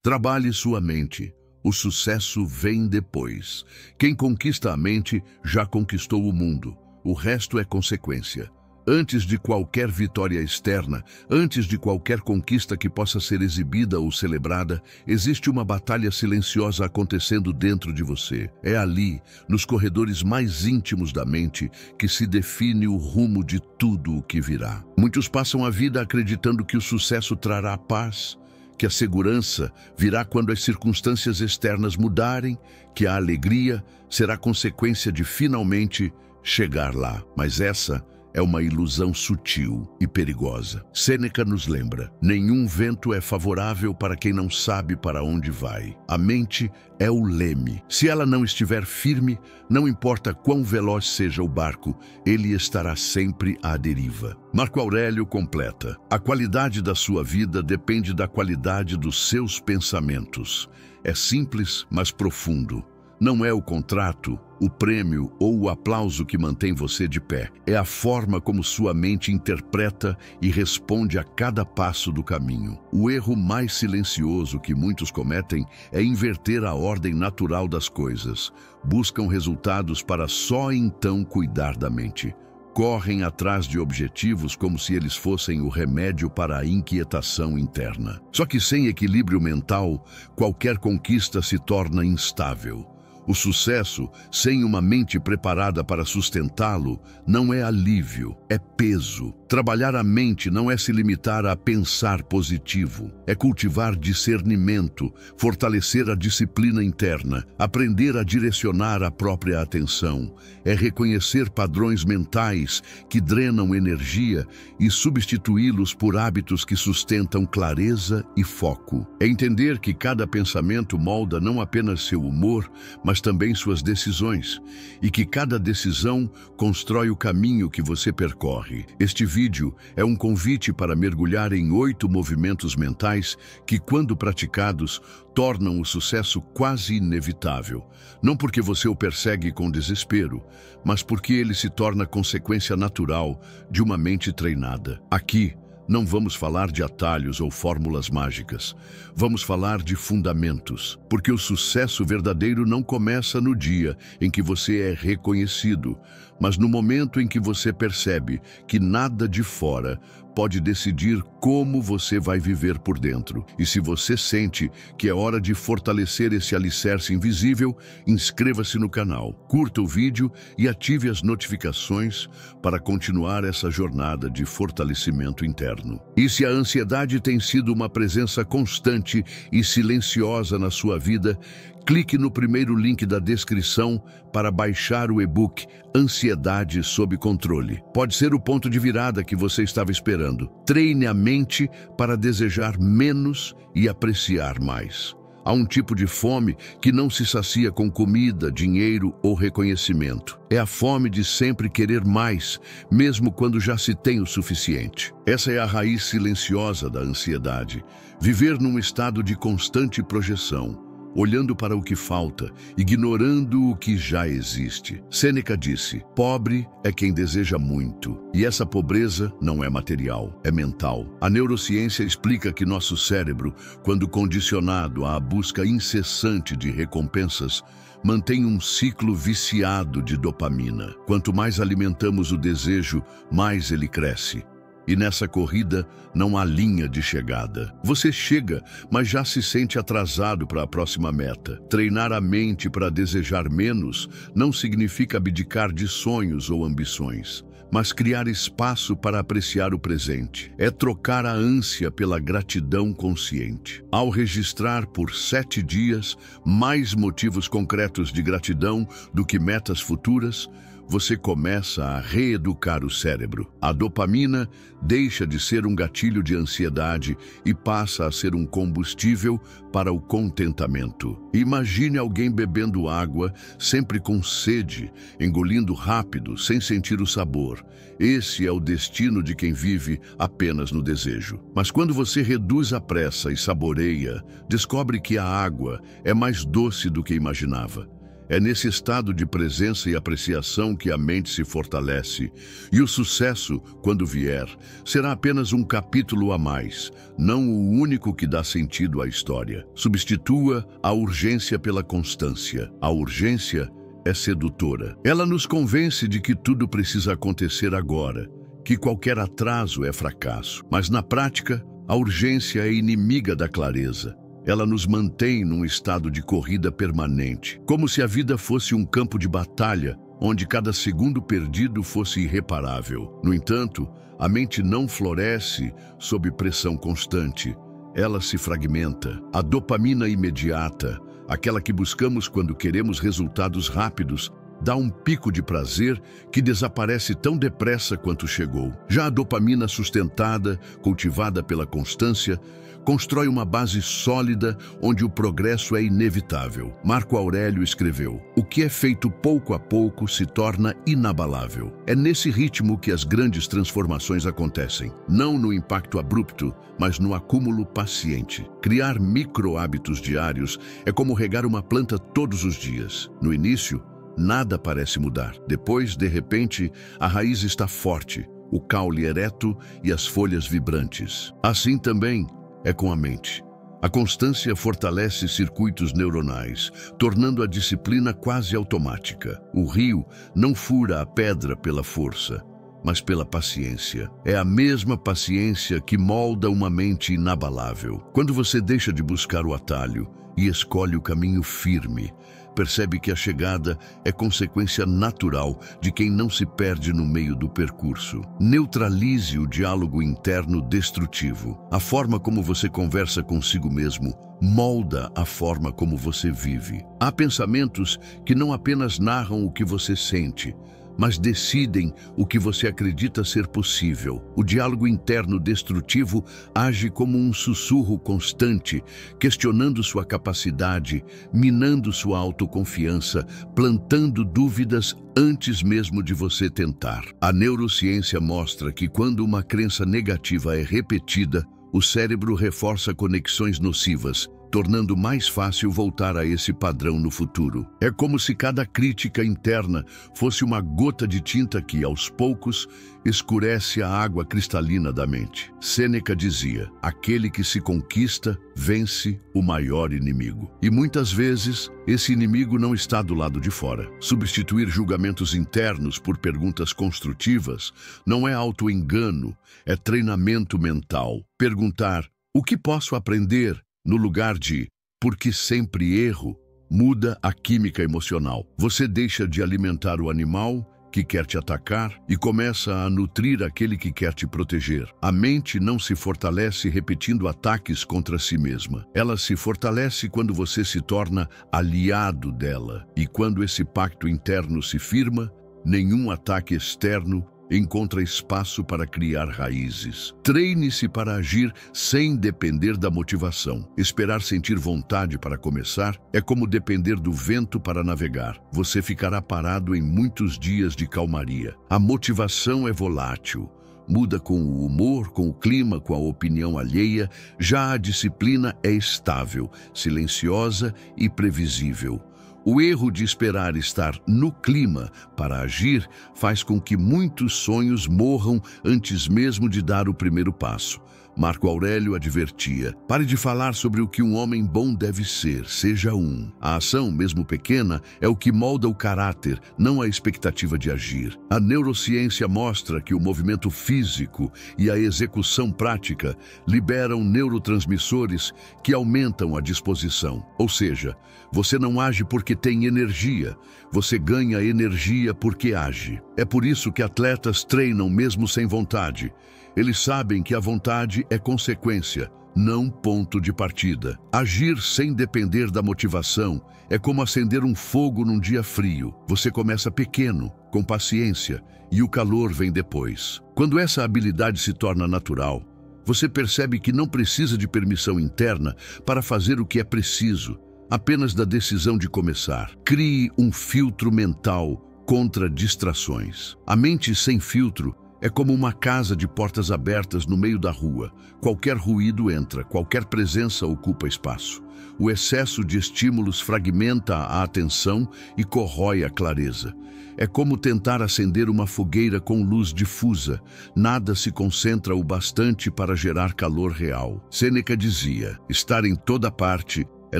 Trabalhe sua mente. O sucesso vem depois. Quem conquista a mente já conquistou o mundo. O resto é consequência. Antes de qualquer vitória externa, antes de qualquer conquista que possa ser exibida ou celebrada, existe uma batalha silenciosa acontecendo dentro de você. É ali, nos corredores mais íntimos da mente, que se define o rumo de tudo o que virá. Muitos passam a vida acreditando que o sucesso trará paz, que a segurança virá quando as circunstâncias externas mudarem, que a alegria será consequência de finalmente chegar lá. Mas essa é uma ilusão sutil e perigosa. Sêneca nos lembra: nenhum vento é favorável para quem não sabe para onde vai. A mente é o leme. Se ela não estiver firme, não importa quão veloz seja o barco, ele estará sempre à deriva. Marco Aurélio completa: a qualidade da sua vida depende da qualidade dos seus pensamentos. É simples, mas profundo. Não é o contrato, o prêmio ou o aplauso que mantém você de pé. É a forma como sua mente interpreta e responde a cada passo do caminho. O erro mais silencioso que muitos cometem é inverter a ordem natural das coisas. Buscam resultados para só então cuidar da mente. Correm atrás de objetivos como se eles fossem o remédio para a inquietação interna. Só que sem equilíbrio mental, qualquer conquista se torna instável. O sucesso, sem uma mente preparada para sustentá-lo, não é alívio, é peso. Trabalhar a mente não é se limitar a pensar positivo, é cultivar discernimento, fortalecer a disciplina interna, aprender a direcionar a própria atenção, é reconhecer padrões mentais que drenam energia e substituí-los por hábitos que sustentam clareza e foco. É entender que cada pensamento molda não apenas seu humor, mas também suas decisões, e que cada decisão constrói o caminho que você percorre. Este vídeo é um convite para mergulhar em 8 movimentos mentais que, quando praticados, tornam o sucesso quase inevitável. Não porque você o persegue com desespero, mas porque ele se torna consequência natural de uma mente treinada. Aqui, não vamos falar de atalhos ou fórmulas mágicas. Vamos falar de fundamentos, porque o sucesso verdadeiro não começa no dia em que você é reconhecido, mas no momento em que você percebe que nada de fora pode decidir como você vai viver por dentro. E se você sente que é hora de fortalecer esse alicerce invisível, inscreva-se no canal, curta o vídeo e ative as notificações para continuar essa jornada de fortalecimento interno. E se a ansiedade tem sido uma presença constante e silenciosa na sua vida, clique no primeiro link da descrição para baixar o e-book Ansiedade sob Controle. Pode ser o ponto de virada que você estava esperando. Treine a mente para desejar menos e apreciar mais. Há um tipo de fome que não se sacia com comida, dinheiro ou reconhecimento. É a fome de sempre querer mais, mesmo quando já se tem o suficiente. Essa é a raiz silenciosa da ansiedade. Viver num estado de constante projeção, olhando para o que falta, ignorando o que já existe. Sêneca disse: pobre é quem deseja muito. E essa pobreza não é material, é mental. A neurociência explica que nosso cérebro, quando condicionado à busca incessante de recompensas, mantém um ciclo viciado de dopamina. Quanto mais alimentamos o desejo, mais ele cresce. E nessa corrida não há linha de chegada. Você chega, mas já se sente atrasado para a próxima meta. Treinar a mente para desejar menos não significa abdicar de sonhos ou ambições, mas criar espaço para apreciar o presente. É trocar a ânsia pela gratidão consciente. Ao registrar por 7 dias mais motivos concretos de gratidão do que metas futuras, você começa a reeducar o cérebro. A dopamina deixa de ser um gatilho de ansiedade e passa a ser um combustível para o contentamento. Imagine alguém bebendo água, sempre com sede, engolindo rápido, sem sentir o sabor. Esse é o destino de quem vive apenas no desejo. Mas quando você reduz a pressa e saboreia, descobre que a água é mais doce do que imaginava. É nesse estado de presença e apreciação que a mente se fortalece. E o sucesso, quando vier, será apenas um capítulo a mais, não o único que dá sentido à história. Substitua a urgência pela constância. A urgência é sedutora. Ela nos convence de que tudo precisa acontecer agora, que qualquer atraso é fracasso. Mas na prática, a urgência é inimiga da clareza. Ela nos mantém num estado de corrida permanente, como se a vida fosse um campo de batalha, onde cada segundo perdido fosse irreparável. No entanto, a mente não floresce sob pressão constante. Ela se fragmenta. A dopamina imediata, aquela que buscamos quando queremos resultados rápidos, dá um pico de prazer que desaparece tão depressa quanto chegou. Já a dopamina sustentada, cultivada pela constância, constrói uma base sólida onde o progresso é inevitável. Marco Aurélio escreveu: "O que é feito pouco a pouco se torna inabalável." É nesse ritmo que as grandes transformações acontecem, não no impacto abrupto, mas no acúmulo paciente. Criar micro-hábitos diários é como regar uma planta todos os dias. No início, nada parece mudar. Depois, de repente, a raiz está forte, o caule ereto e as folhas vibrantes. Assim também é com a mente. A constância fortalece circuitos neuronais, tornando a disciplina quase automática. O rio não fura a pedra pela força, mas pela paciência. É a mesma paciência que molda uma mente inabalável. Quando você deixa de buscar o atalho e escolhe o caminho firme, percebe que a chegada é consequência natural de quem não se perde no meio do percurso. Neutralize o diálogo interno destrutivo. A forma como você conversa consigo mesmo molda a forma como você vive. Há pensamentos que não apenas narram o que você sente, mas decidem o que você acredita ser possível. O diálogo interno destrutivo age como um sussurro constante, questionando sua capacidade, minando sua autoconfiança, plantando dúvidas antes mesmo de você tentar. A neurociência mostra que quando uma crença negativa é repetida, o cérebro reforça conexões nocivas, tornando mais fácil voltar a esse padrão no futuro. É como se cada crítica interna fosse uma gota de tinta que, aos poucos, escurece a água cristalina da mente. Sêneca dizia: "Aquele que se conquista, vence o maior inimigo." E muitas vezes, esse inimigo não está do lado de fora. Substituir julgamentos internos por perguntas construtivas não é autoengano, é treinamento mental. Perguntar: "O que posso aprender?" no lugar de "por que sempre erro?" muda a química emocional. Você deixa de alimentar o animal que quer te atacar e começa a nutrir aquele que quer te proteger. A mente não se fortalece repetindo ataques contra si mesma. Ela se fortalece quando você se torna aliado dela. E quando esse pacto interno se firma, nenhum ataque externo encontra espaço para criar raízes. Treine-se para agir sem depender da motivação. Esperar sentir vontade para começar é como depender do vento para navegar. Você ficará parado em muitos dias de calmaria. A motivação é volátil. Muda com o humor, com o clima, com a opinião alheia. Já a disciplina é estável, silenciosa e previsível. O erro de esperar estar no clima para agir faz com que muitos sonhos morram antes mesmo de dar o primeiro passo. Marco Aurélio advertia: "Pare de falar sobre o que um homem bom deve ser, seja um." A ação, mesmo pequena, é o que molda o caráter, não a expectativa de agir. A neurociência mostra que o movimento físico e a execução prática liberam neurotransmissores que aumentam a disposição. Ou seja, você não age porque tem energia, você ganha energia porque age. É por isso que atletas treinam mesmo sem vontade. Eles sabem que a vontade é consequência, não ponto de partida. Agir sem depender da motivação é como acender um fogo num dia frio. Você começa pequeno, com paciência, e o calor vem depois. Quando essa habilidade se torna natural, você percebe que não precisa de permissão interna para fazer o que é preciso, apenas da decisão de começar. Crie um filtro mental contra distrações. A mente sem filtro É como uma casa de portas abertas no meio da rua. Qualquer ruído entra, qualquer presença ocupa espaço. O excesso de estímulos fragmenta a atenção e corrói a clareza. É como tentar acender uma fogueira com luz difusa. Nada se concentra o bastante para gerar calor real. Sêneca dizia: estar em toda parte é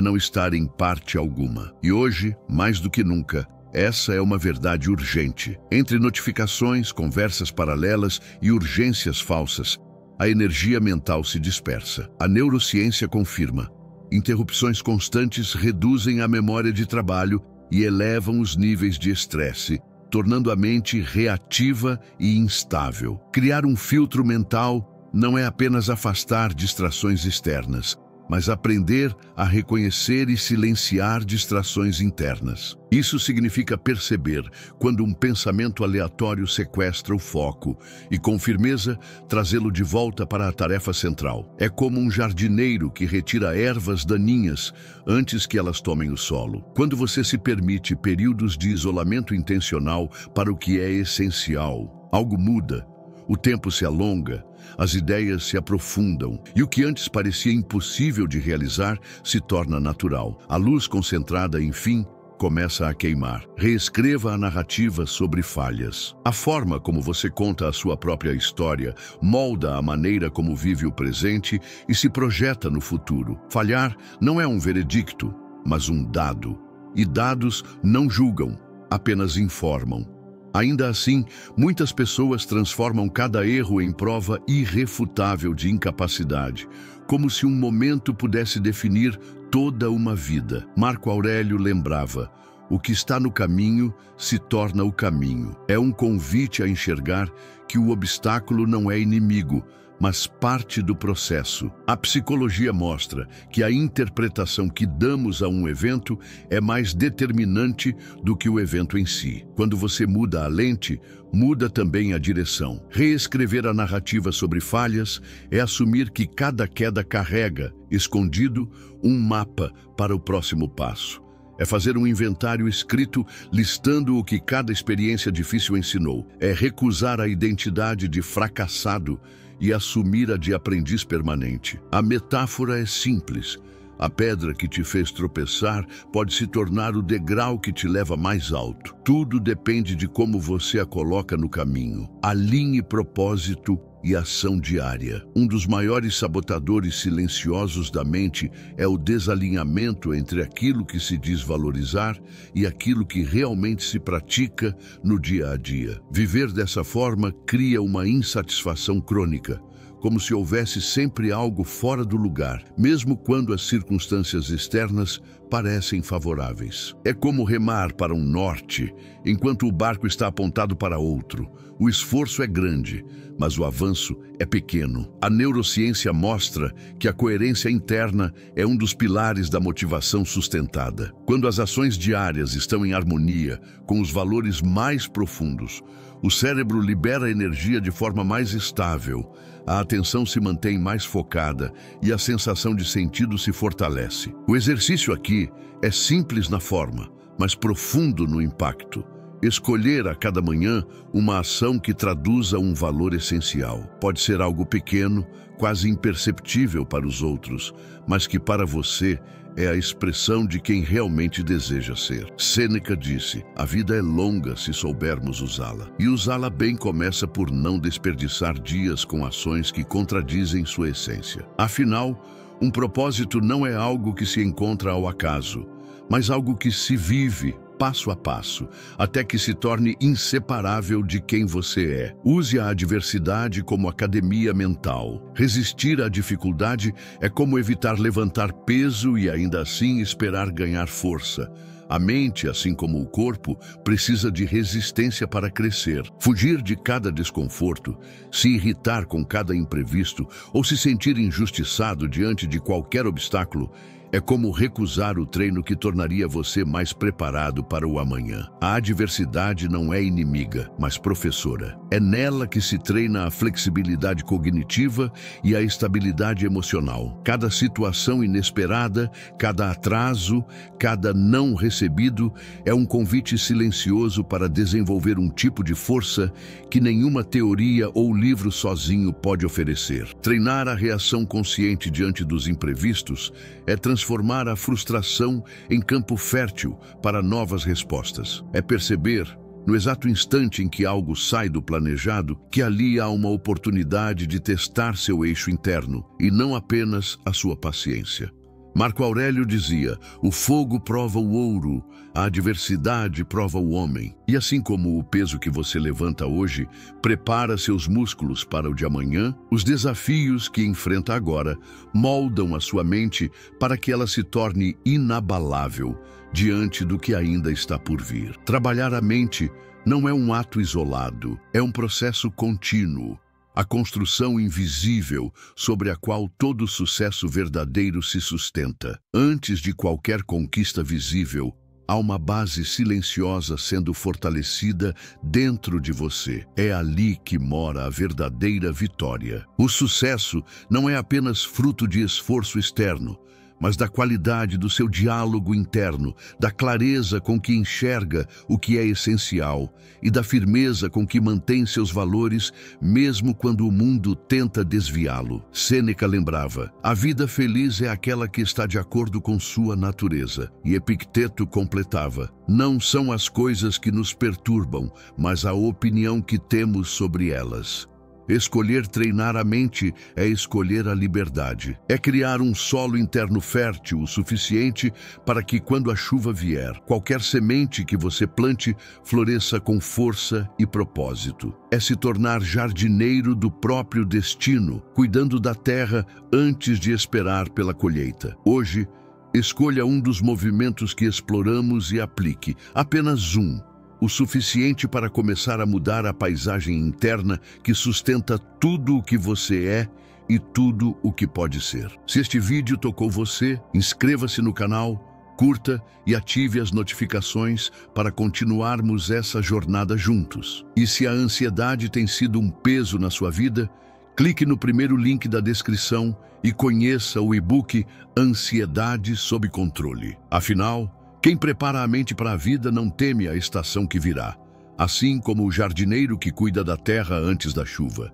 não estar em parte alguma. E hoje, mais do que nunca, essa é uma verdade urgente. Entre notificações, conversas paralelas e urgências falsas, a energia mental se dispersa. A neurociência confirma: interrupções constantes reduzem a memória de trabalho e elevam os níveis de estresse, tornando a mente reativa e instável. Criar um filtro mental não é apenas afastar distrações externas, mas aprender a reconhecer e silenciar distrações internas. Isso significa perceber quando um pensamento aleatório sequestra o foco e, com firmeza, trazê-lo de volta para a tarefa central. É como um jardineiro que retira ervas daninhas antes que elas tomem o solo. Quando você se permite períodos de isolamento intencional para o que é essencial, algo muda. O tempo se alonga, as ideias se aprofundam e o que antes parecia impossível de realizar se torna natural. A luz concentrada, enfim, começa a queimar. Reescreva a narrativa sobre falhas. A forma como você conta a sua própria história molda a maneira como vive o presente e se projeta no futuro. Falhar não é um veredicto, mas um dado. E dados não julgam, apenas informam. Ainda assim, muitas pessoas transformam cada erro em prova irrefutável de incapacidade, como se um momento pudesse definir toda uma vida. Marco Aurélio lembrava: o que está no caminho se torna o caminho. É um convite a enxergar que o obstáculo não é inimigo, mas parte do processo. A psicologia mostra que a interpretação que damos a um evento é mais determinante do que o evento em si. Quando você muda a lente, muda também a direção. Reescrever a narrativa sobre falhas é assumir que cada queda carrega, escondido, um mapa para o próximo passo. É fazer um inventário escrito listando o que cada experiência difícil ensinou. É recusar a identidade de fracassado e assumir a de aprendiz permanente. A metáfora é simples. A pedra que te fez tropeçar pode se tornar o degrau que te leva mais alto. Tudo depende de como você a coloca no caminho. Alinhe propósito e ação diária. Um dos maiores sabotadores silenciosos da mente é o desalinhamento entre aquilo que se diz valorizar e aquilo que realmente se pratica no dia a dia. Viver dessa forma cria uma insatisfação crônica, como se houvesse sempre algo fora do lugar, mesmo quando as circunstâncias externas parecem favoráveis. É como remar para um norte, enquanto o barco está apontado para outro. O esforço é grande, mas o avanço é pequeno. A neurociência mostra que a coerência interna é um dos pilares da motivação sustentada. Quando as ações diárias estão em harmonia com os valores mais profundos, o cérebro libera energia de forma mais estável, a atenção se mantém mais focada e a sensação de sentido se fortalece. O exercício aqui é simples na forma, mas profundo no impacto. Escolher a cada manhã uma ação que traduza um valor essencial. Pode ser algo pequeno, quase imperceptível para os outros, mas que para você é a expressão de quem realmente deseja ser. Sêneca disse: a vida é longa se soubermos usá-la. E usá-la bem começa por não desperdiçar dias com ações que contradizem sua essência. Afinal, um propósito não é algo que se encontra ao acaso, mas algo que se vive passo a passo, até que se torne inseparável de quem você é. Use a adversidade como academia mental. Resistir à dificuldade é como evitar levantar peso e ainda assim esperar ganhar força. A mente, assim como o corpo, precisa de resistência para crescer. Fugir de cada desconforto, se irritar com cada imprevisto ou se sentir injustiçado diante de qualquer obstáculo É como recusar o treino que tornaria você mais preparado para o amanhã. A adversidade não é inimiga, mas professora. É nela que se treina a flexibilidade cognitiva e a estabilidade emocional. Cada situação inesperada, cada atraso, cada não recebido é um convite silencioso para desenvolver um tipo de força que nenhuma teoria ou livro sozinho pode oferecer. Treinar a reação consciente diante dos imprevistos é transformar a frustração em campo fértil para novas respostas. É perceber, no exato instante em que algo sai do planejado, que ali há uma oportunidade de testar seu eixo interno e não apenas a sua paciência. Marco Aurélio dizia: o fogo prova o ouro, a adversidade prova o homem. E assim como o peso que você levanta hoje prepara seus músculos para o de amanhã, os desafios que enfrenta agora moldam a sua mente para que ela se torne inabalável diante do que ainda está por vir. Trabalhar a mente não é um ato isolado, é um processo contínuo. A construção invisível sobre a qual todo sucesso verdadeiro se sustenta. Antes de qualquer conquista visível, há uma base silenciosa sendo fortalecida dentro de você. É ali que mora a verdadeira vitória. O sucesso não é apenas fruto de esforço externo, mas da qualidade do seu diálogo interno, da clareza com que enxerga o que é essencial e da firmeza com que mantém seus valores, mesmo quando o mundo tenta desviá-lo. Sêneca lembrava: a vida feliz é aquela que está de acordo com sua natureza. E Epicteto completava: não são as coisas que nos perturbam, mas a opinião que temos sobre elas. Escolher treinar a mente é escolher a liberdade. É criar um solo interno fértil o suficiente para que, quando a chuva vier, qualquer semente que você plante floresça com força e propósito. É se tornar jardineiro do próprio destino, cuidando da terra antes de esperar pela colheita. Hoje, escolha um dos movimentos que exploramos e aplique, apenas um. O suficiente para começar a mudar a paisagem interna que sustenta tudo o que você é e tudo o que pode ser. Se este vídeo tocou você, inscreva-se no canal, curta e ative as notificações para continuarmos essa jornada juntos. E se a ansiedade tem sido um peso na sua vida, clique no primeiro link da descrição e conheça o e-book Ansiedade sob Controle. Afinal, quem prepara a mente para a vida não teme a estação que virá, assim como o jardineiro que cuida da terra antes da chuva.